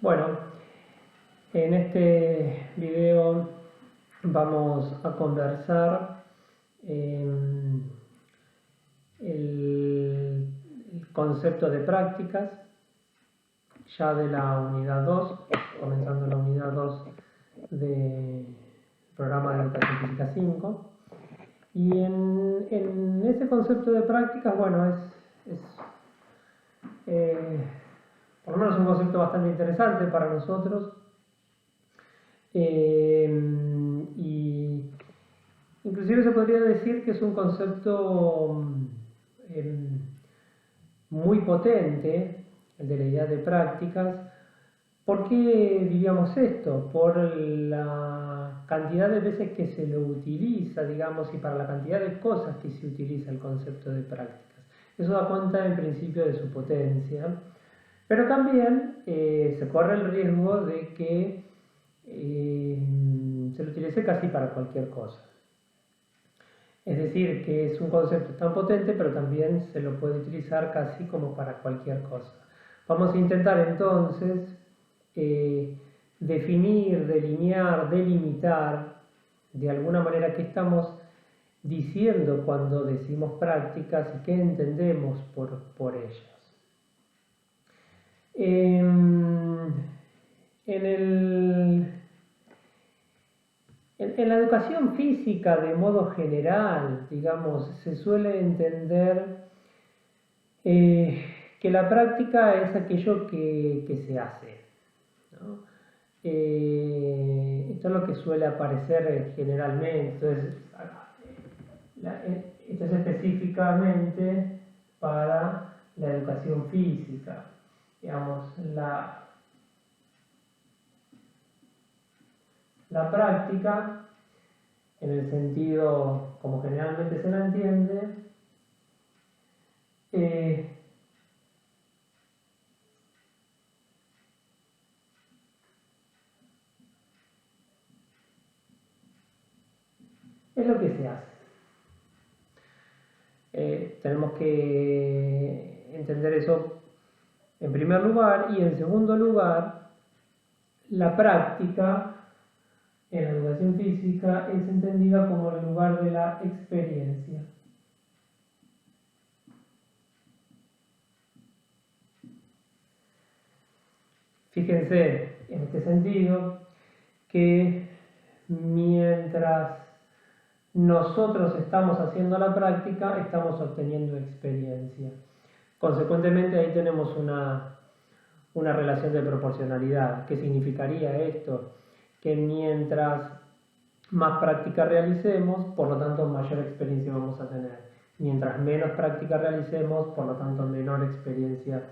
Bueno, en este video vamos a conversar el concepto de prácticas ya de la unidad 2, comenzando la unidad 2 del programa de Educación Física 5. Y en ese concepto de prácticas, bueno, por lo menos un concepto bastante interesante para nosotros, y inclusive se podría decir que es un concepto muy potente, el de la idea de prácticas. ¿Por qué diríamos esto? Por la cantidad de veces que se lo utiliza, digamos, y para la cantidad de cosas que se utiliza el concepto de prácticas. Eso da cuenta en principio de su potencia, pero también se corre el riesgo de que se lo utilice casi para cualquier cosa. Es decir, que es un concepto tan potente, pero también se lo puede utilizar casi como para cualquier cosa. Vamos a intentar entonces definir, delinear, delimitar de alguna manera qué estamos diciendo cuando decimos prácticas y qué entendemos por ellas. En la educación física, de modo general, digamos, se suele entender que la práctica es aquello que se hace, ¿no? Esto es lo que suele aparecer generalmente. Entonces, esto es específicamente para la educación física. Digamos, la práctica, en el sentido como generalmente se la entiende, es lo que se hace. Tenemos que entender eso en primer lugar, y en segundo lugar, la práctica en la educación física es entendida como el lugar de la experiencia. Fíjense en este sentido que mientras nosotros estamos haciendo la práctica, estamos obteniendo experiencia. Consecuentemente, ahí tenemos una relación de proporcionalidad. ¿Qué significaría esto? Que mientras más práctica realicemos, por lo tanto mayor experiencia vamos a tener. Mientras menos práctica realicemos, por lo tanto menor experiencia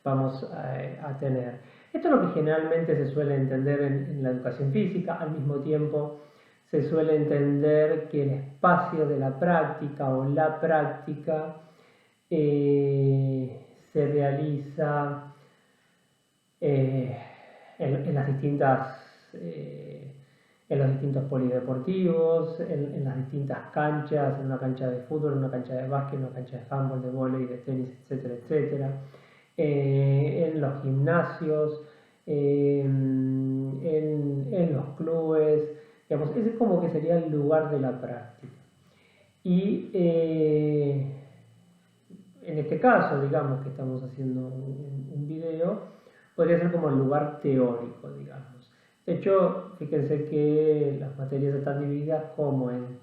vamos a tener. Esto es lo que generalmente se suele entender en la educación física. Al mismo tiempo, se suele entender que el espacio de la práctica o la práctica se realiza en las distintas en los distintos polideportivos, en las distintas canchas, en una cancha de fútbol, en una cancha de básquet, en una cancha de handball, de vóley, de tenis, etcétera, etcétera, en los gimnasios, en los clubes, digamos, ese es como que sería el lugar de la práctica. Y en este caso, digamos que estamos haciendo un video, podría ser como el lugar teórico, digamos. De hecho, fíjense que las materias están divididas como en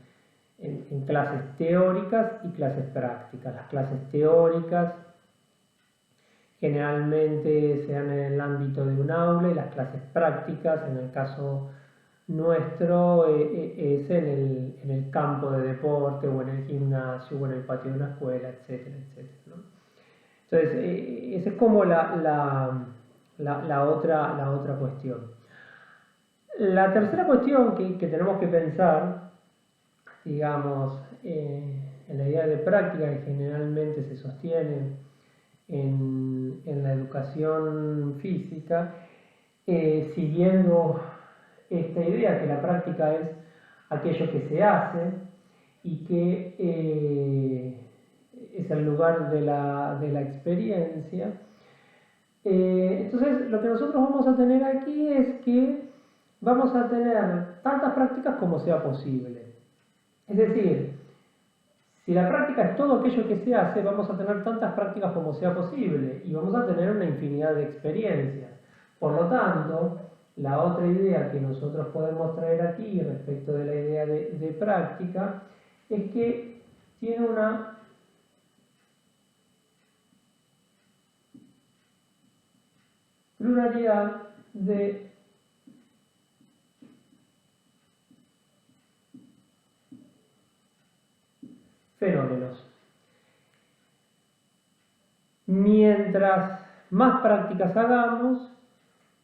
clases teóricas y clases prácticas. Las clases teóricas generalmente se dan en el ámbito de un aula, y las clases prácticas, en el caso nuestro, es en el campo de deporte, o en el gimnasio, o en el patio de una escuela, etcétera, etcétera, ¿no? Entonces, esa es como la otra cuestión. La tercera cuestión que tenemos que pensar, digamos, en la idea de práctica que generalmente se sostiene en la educación física, siguiendo esta idea que la práctica es aquello que se hace y que es el lugar de la experiencia, Entonces, lo que nosotros vamos a tener aquí es que vamos a tener tantas prácticas como sea posible. Es decir, si la práctica es todo aquello que se hace, vamos a tener tantas prácticas como sea posible y vamos a tener una infinidad de experiencias. Por lo tanto, la otra idea que nosotros podemos traer aquí respecto de la idea de práctica es que tiene una pluralidad de fenómenos. Mientras más prácticas hagamos,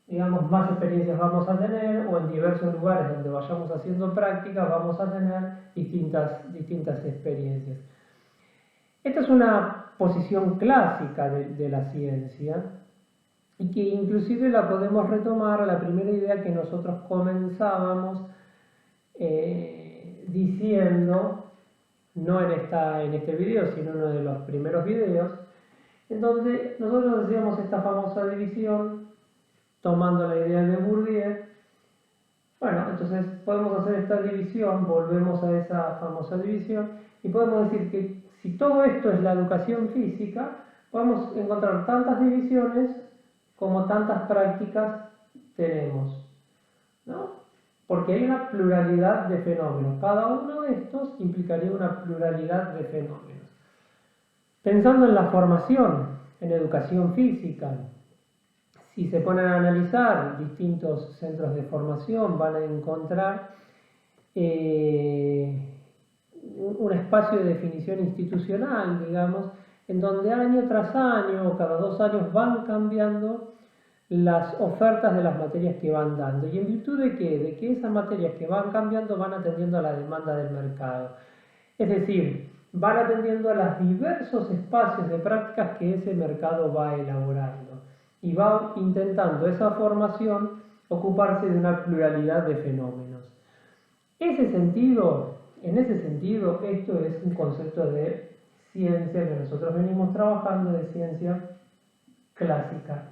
digamos, más experiencias vamos a tener, o en diversos lugares donde vayamos haciendo prácticas vamos a tener distintas experiencias. Esta es una posición clásica de la ciencia y que inclusive la podemos retomar a la primera idea que nosotros comenzábamos diciendo, no en este video, sino en uno de los primeros videos, en donde nosotros hacíamos esta famosa división tomando la idea de Bourdieu. Bueno, entonces podemos hacer esta división, volvemos a esa famosa división y podemos decir que si todo esto es la educación física, podemos encontrar tantas divisiones como tantas prácticas tenemos, ¿no? Porque hay una pluralidad de fenómenos. Cada uno de estos implicaría una pluralidad de fenómenos. Pensando en la formación, en educación física, si se ponen a analizar distintos centros de formación, van a encontrar un espacio de definición institucional, digamos, en donde año tras año o cada 2 años van cambiando las ofertas de las materias que van dando. ¿Y en virtud de qué? De que esas materias que van cambiando van atendiendo a la demanda del mercado. Es decir, van atendiendo a los diversos espacios de prácticas que ese mercado va elaborando. Y va intentando esa formación ocuparse de una pluralidad de fenómenos. En ese sentido, esto es un concepto de ciencia que nosotros venimos trabajando, de ciencia clásica.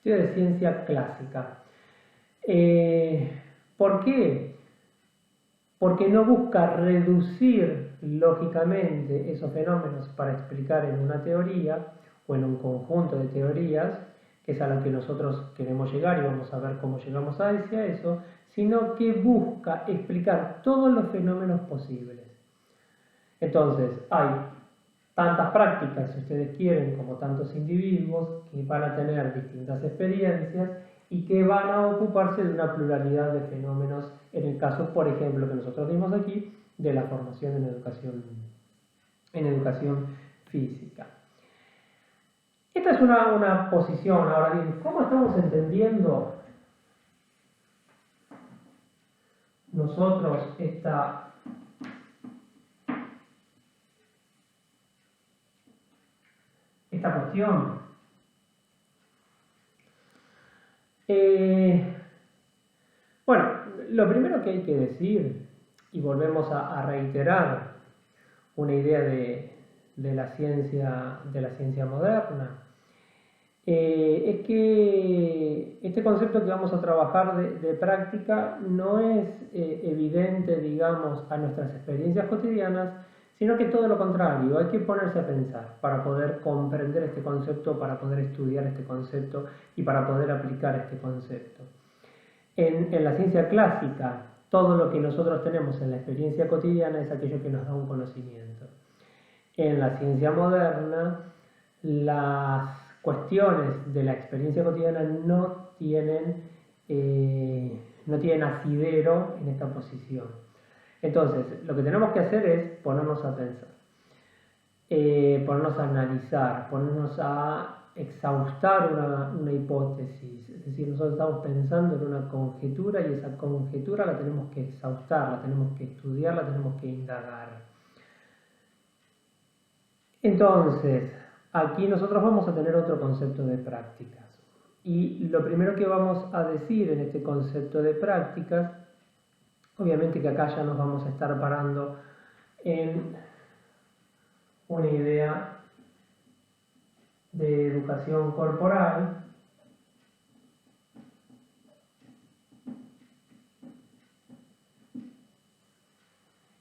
De ciencia clásica. ¿Por qué? Porque no busca reducir lógicamente esos fenómenos para explicar en una teoría o en un conjunto de teorías, que es a lo que nosotros queremos llegar y vamos a ver cómo llegamos hacia eso, sino que busca explicar todos los fenómenos posibles. Entonces, hay tantas prácticas, si ustedes quieren, como tantos individuos que van a tener distintas experiencias y que van a ocuparse de una pluralidad de fenómenos, en el caso, por ejemplo, que nosotros vimos aquí, de la formación en educación física. Esta es una posición. Ahora bien, ¿cómo estamos entendiendo nosotros esta cuestión? Bueno, lo primero que hay que decir, y volvemos a reiterar una idea de la ciencia moderna, es que este concepto que vamos a trabajar de práctica no es evidente, digamos, a nuestras experiencias cotidianas, sino que todo lo contrario, hay que ponerse a pensar para poder comprender este concepto, para poder estudiar este concepto y para poder aplicar este concepto. En la ciencia clásica, todo lo que nosotros tenemos en la experiencia cotidiana es aquello que nos da un conocimiento. En la ciencia moderna, las cuestiones de la experiencia cotidiana no tienen asidero en esta posición. Entonces, lo que tenemos que hacer es ponernos a pensar, ponernos a analizar, ponernos a exhaustar una hipótesis. Es decir, nosotros estamos pensando en una conjetura y esa conjetura la tenemos que exhaustar, la tenemos que estudiar, la tenemos que indagar. Entonces, aquí nosotros vamos a tener otro concepto de prácticas. Y lo primero que vamos a decir en este concepto de prácticas, obviamente que acá ya nos vamos a estar parando en una idea de educación corporal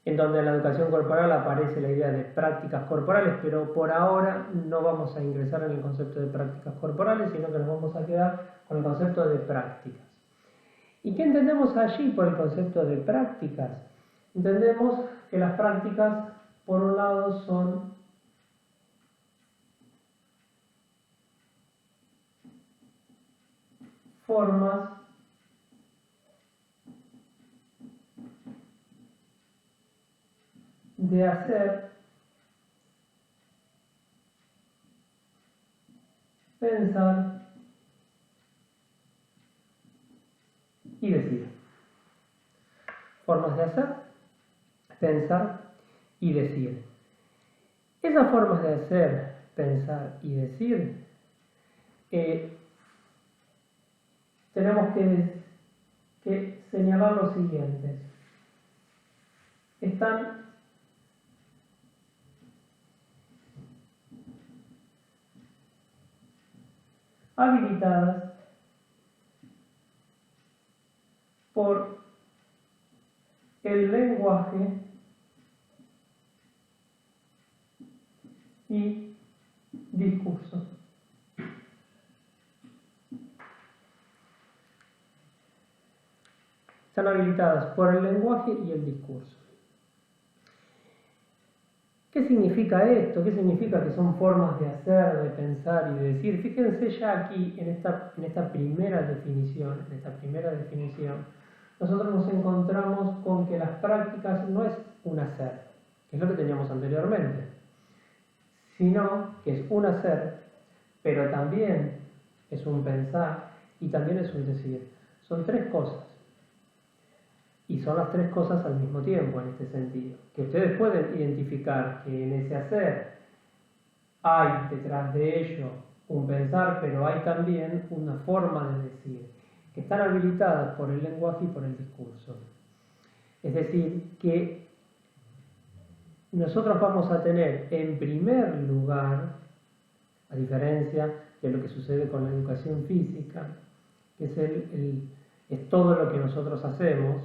en donde en la educación corporal aparece la idea de prácticas corporales, pero por ahora no vamos a ingresar en el concepto de prácticas corporales, sino que nos vamos a quedar con el concepto de prácticas. ¿Y qué entendemos allí por el concepto de prácticas? Entendemos que las prácticas, por un lado, son formas de hacer, pensar y decir. Formas de hacer, pensar y decir. Esas formas de hacer, pensar y decir tenemos que señalar lo siguiente. Están habilitadas por el lenguaje y discurso. Están habilitadas por el lenguaje y el discurso. ¿Qué significa esto? ¿Qué significa que son formas de hacer, de pensar y de decir? Fíjense ya aquí en esta primera definición, nosotros nos encontramos con que las prácticas no es un hacer, que es lo que teníamos anteriormente, sino que es un hacer, pero también es un pensar y también es un decir. Son tres cosas. Y son las tres cosas al mismo tiempo en este sentido. Que ustedes pueden identificar que en ese hacer hay detrás de ello un pensar, pero hay también una forma de decir, que están habilitadas por el lenguaje y por el discurso. Es decir, que nosotros vamos a tener en primer lugar, a diferencia de lo que sucede con la educación física, que es todo lo que nosotros hacemos,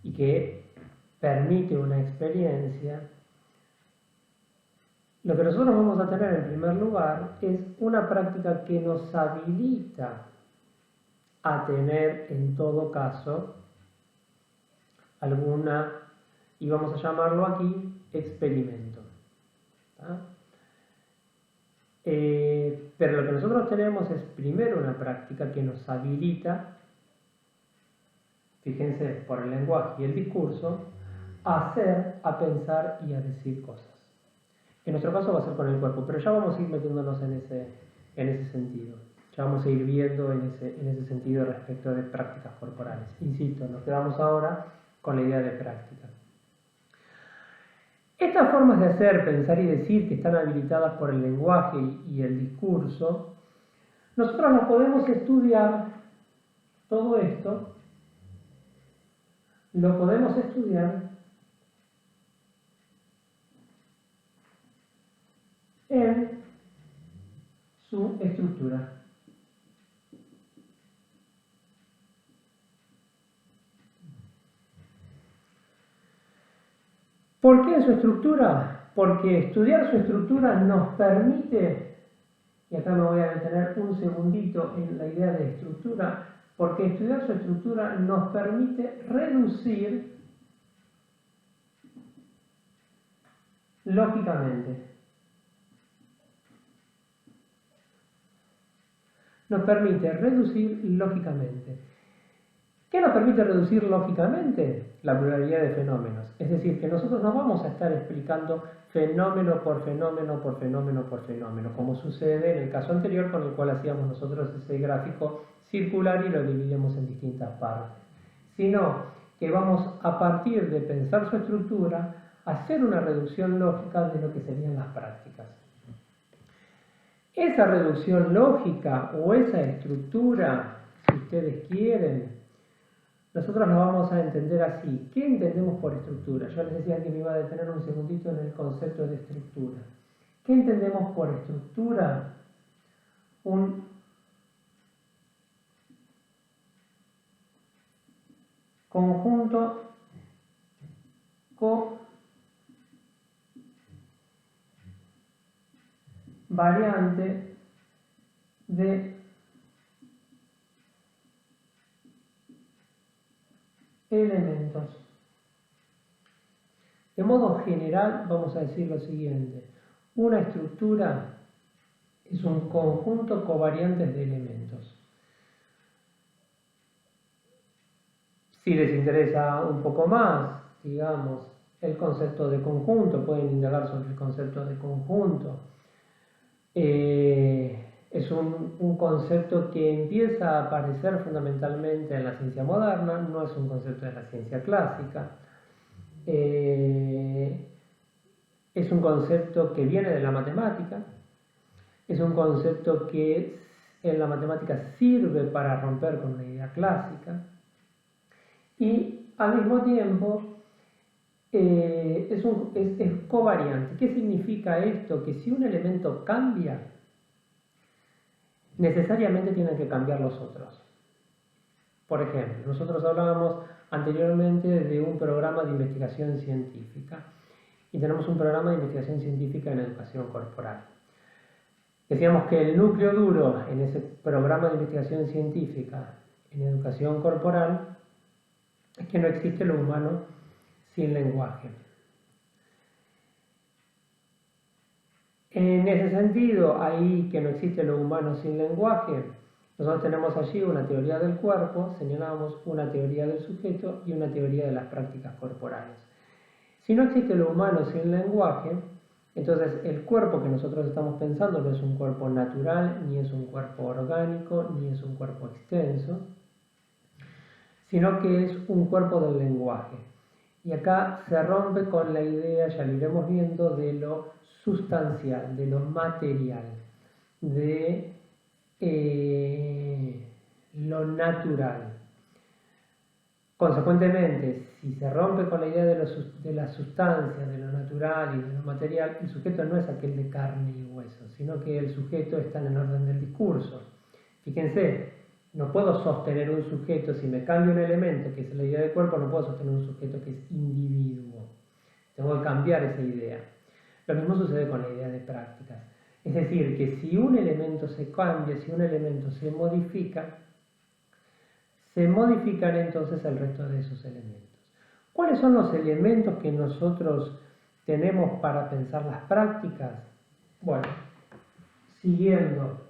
y que permite una experiencia, lo que nosotros vamos a tener en primer lugar es una práctica que nos habilita a tener en todo caso alguna, y vamos a llamarlo aquí, experimento. Pero lo que nosotros tenemos es primero una práctica que nos habilita, fíjense, por el lenguaje y el discurso, a hacer, a pensar y a decir cosas. En nuestro caso va a ser con el cuerpo, pero ya vamos a ir metiéndonos en ese sentido. Ya vamos a ir viendo en ese sentido respecto de prácticas corporales. Insisto, nos quedamos ahora con la idea de práctica. Estas formas de hacer, pensar y decir que están habilitadas por el lenguaje y el discurso, nosotros las podemos estudiar, todo esto, lo podemos estudiar en su estructura. ¿Por qué en su estructura? Porque estudiar su estructura nos permite, y acá me voy a detener un segundito en la idea de estructura, porque estudiar su estructura nos permite reducir lógicamente. Nos permite reducir lógicamente. ¿Qué nos permite reducir lógicamente? La pluralidad de fenómenos. Es decir, que nosotros no vamos a estar explicando fenómeno por fenómeno por fenómeno por fenómeno, como sucede en el caso anterior con el cual hacíamos nosotros ese gráfico circular y lo dividimos en distintas partes. Sino que vamos a partir de pensar su estructura, a hacer una reducción lógica de lo que serían las prácticas. Esa reducción lógica o esa estructura, si ustedes quieren, nosotros lo vamos a entender así. ¿Qué entendemos por estructura? Yo les decía que me iba a detener un segundito en el concepto de estructura. ¿Qué entendemos por estructura? Un conjunto covariante de elementos. De modo general, vamos a decir lo siguiente. Una estructura es un conjunto covariante de elementos. Si les interesa un poco más, digamos, el concepto de conjunto, pueden indagar sobre el concepto de conjunto. Es un concepto que empieza a aparecer fundamentalmente en la ciencia moderna, no es un concepto de la ciencia clásica. Es un concepto que viene de la matemática, es un concepto que en la matemática sirve para romper con una idea clásica y al mismo tiempo es covariante. ¿Qué significa esto? Que si un elemento cambia, necesariamente tienen que cambiar los otros. Por ejemplo, nosotros hablábamos anteriormente de un programa de investigación científica y tenemos un programa de investigación científica en educación corporal. Decíamos que el núcleo duro en ese programa de investigación científica en educación corporal es que no existe lo humano sin lenguaje. En ese sentido, ahí que no existe lo humano sin lenguaje, nosotros tenemos allí una teoría del cuerpo, señalamos una teoría del sujeto y una teoría de las prácticas corporales. Si no existe lo humano sin lenguaje, entonces el cuerpo que nosotros estamos pensando no es un cuerpo natural, ni es un cuerpo orgánico, ni es un cuerpo extenso, sino que es un cuerpo del lenguaje. Y acá se rompe con la idea, ya lo iremos viendo, de lo sustancial, de lo material, de lo natural. Consecuentemente, si se rompe con la idea de la sustancia, de lo natural y de lo material, el sujeto no es aquel de carne y hueso, sino que el sujeto está en el orden del discurso. Fíjense, no puedo sostener un sujeto, si me cambio un elemento, que es la idea del cuerpo, no puedo sostener un sujeto que es individuo. Tengo que cambiar esa idea. Lo mismo sucede con la idea de prácticas. Es decir, que si un elemento se cambia, si un elemento se modifican entonces el resto de esos elementos. ¿Cuáles son los elementos que nosotros tenemos para pensar las prácticas? Bueno, siguiendo,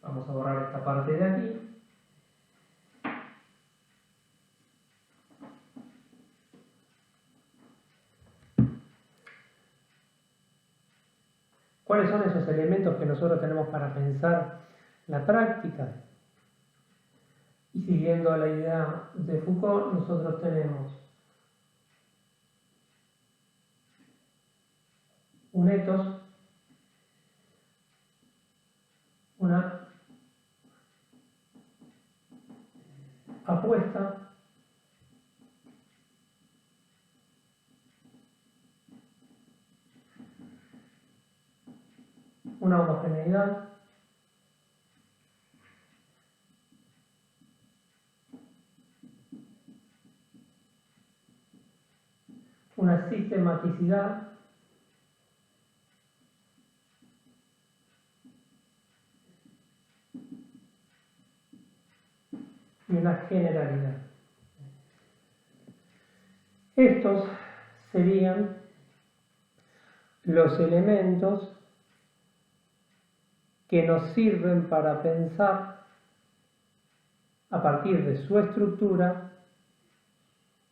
vamos a borrar esta parte de aquí. ¿Cuáles son esos elementos que nosotros tenemos para pensar la práctica? Y siguiendo la idea de Foucault, nosotros tenemos un ethos, una apuesta, una homogeneidad, una sistematicidad y una generalidad. Estos serían los elementos que nos sirven para pensar a partir de su estructura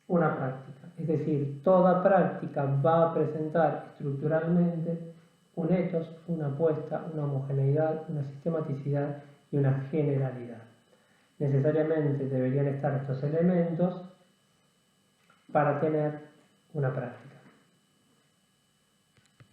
una práctica. Es decir, toda práctica va a presentar estructuralmente un ethos, una apuesta, una homogeneidad, una sistematicidad y una generalidad. Necesariamente deberían estar estos elementos para tener una práctica.